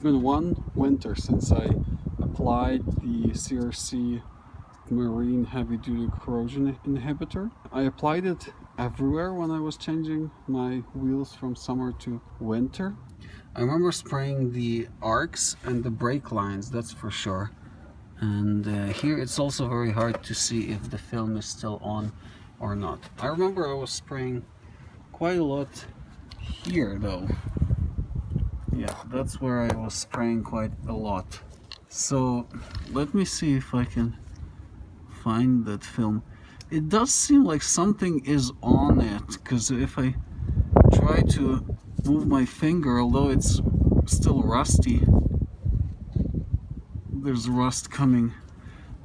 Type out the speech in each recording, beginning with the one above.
been one winter since I applied the CRC Marine Heavy Duty Corrosion Inhibitor. I applied it everywhere when I was changing my wheels from summer to winter. I remember spraying the arcs and the brake lines, that's for sure. And here it's also very hard to see if the film is still on or not. I remember I was spraying quite a lot here though. Yeah, that's where I was spraying quite a lot. So let me see if I can find that film. It does seem like something is on it, because if I try to move my finger, although it's still rusty, there's rust coming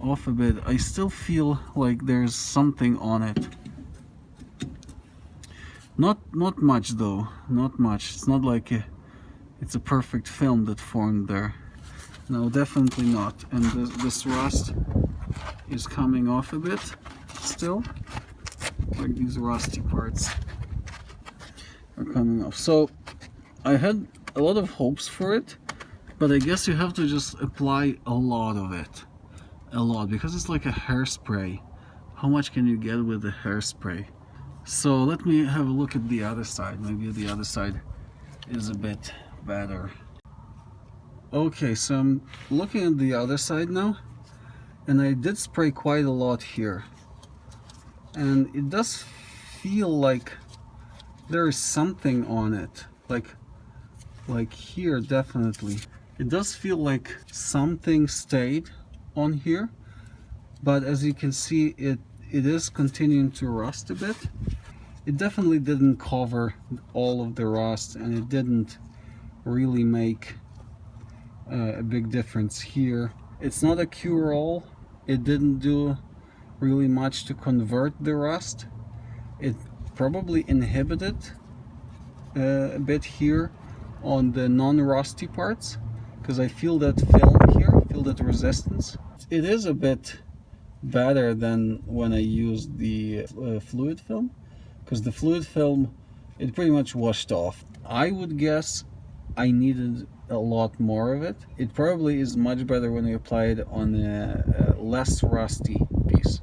off a bit, I still feel like there's something on it. Not much though, not much. It's not like it's a perfect film that formed there. No, definitely not. And this rust is coming off a bit still, like these rusty parts are coming off. So I had a lot of hopes for it, but I guess you have to just apply a lot of it. A lot, because it's like a hairspray. How much can you get with a hairspray? So let me have a look at the other side. Maybe the other side is a bit better. Okay, so I'm looking at the other side now, and I did spray quite a lot here, and it does feel like there is something on it, like here. Definitely it does feel like something stayed on here, but as you can see, it is continuing to rust a bit. It definitely didn't cover all of the rust, and it didn't really make a big difference here. It's not a cure-all. It didn't do really much to convert the rust. It probably inhibited a bit here on the non-rusty parts, because I feel that film here, feel that resistance. It is a bit better than when I used the fluid film, because the fluid film, it pretty much washed off. I would guess I needed a lot more of it. It probably is much better when you apply it on a less rusty piece.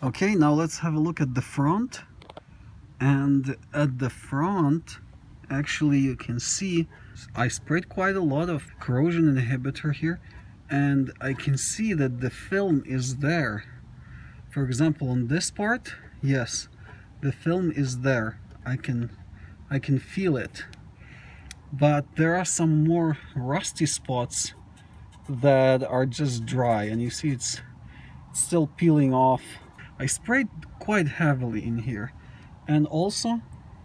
Okay, now let's have a look at the front. And at the front, actually you can see I sprayed quite a lot of corrosion inhibitor here, and I can see that the film is there. For example, on this part, yes, the film is there. I can feel it. But there are some more rusty spots that are just dry, and you see it's still peeling off. I sprayed quite heavily in here, and also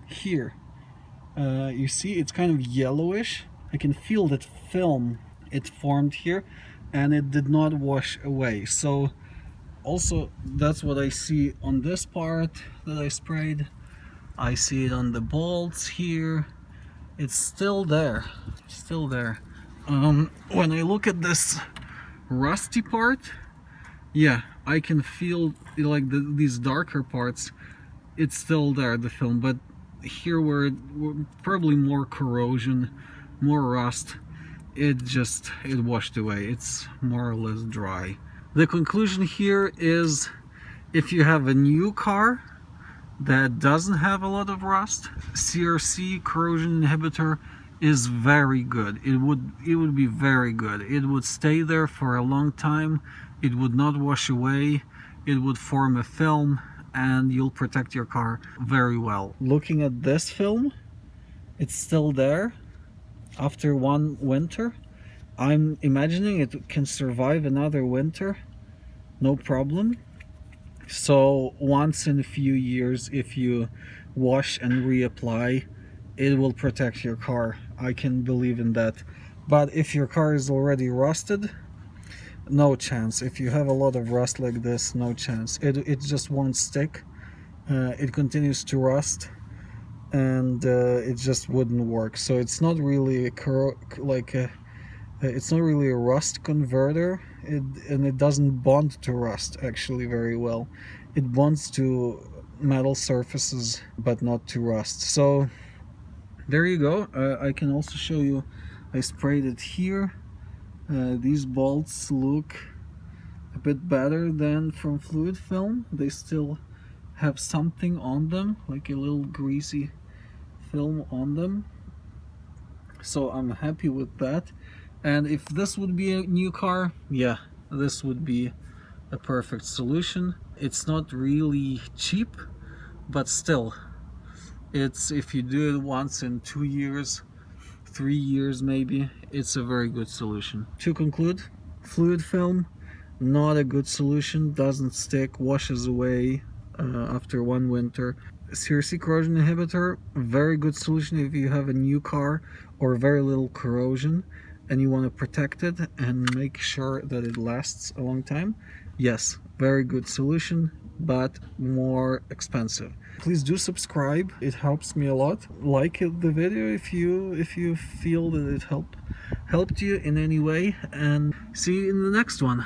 here. You see it's kind of yellowish. I can feel that film, it formed here, and it did not wash away. So also that's what I see on this part that I sprayed. I see it on the bolts here. It's still there, still there. When I look at this rusty part, yeah, I can feel like these darker parts, it's still there, the film, but here where probably more corrosion, more rust, it washed away. It's more or less dry. The conclusion here is, if you have a new car that doesn't have a lot of rust, CRC Corrosion Inhibitor is very good. It would be very good. It would stay there for a long time. It would not wash away. It would form a film, and you'll protect your car very well. Looking at this film, it's still there after one winter. I'm imagining it can survive another winter, no problem. So once in a few years, if you wash and reapply, it will protect your car. I can believe in that. But if your car is already rusted, no chance. If you have a lot of rust like this, no chance. It just won't stick. It continues to rust, and it just wouldn't work. So it's not really it's not really a rust converter, and it doesn't bond to rust actually very well. It bonds to metal surfaces but not to rust. So there you go. I can also show you I sprayed it here. These bolts look a bit better than from fluid film. They still have something on them, like a little greasy film on them, so I'm happy with that. And if this would be a new car, yeah, this would be a perfect solution. It's not really cheap, but still, it's, if you do it once in 2 years, 3 years maybe, it's a very good solution. To conclude, fluid film, not a good solution, doesn't stick, washes away after one winter. CRC Corrosion Inhibitor, very good solution if you have a new car or very little corrosion and you want to protect it and make sure that it lasts a long time. Yes, very good solution, but more expensive. Please do subscribe, it helps me a lot. Like the video if you feel that it helped you in any way, and see you in the next one.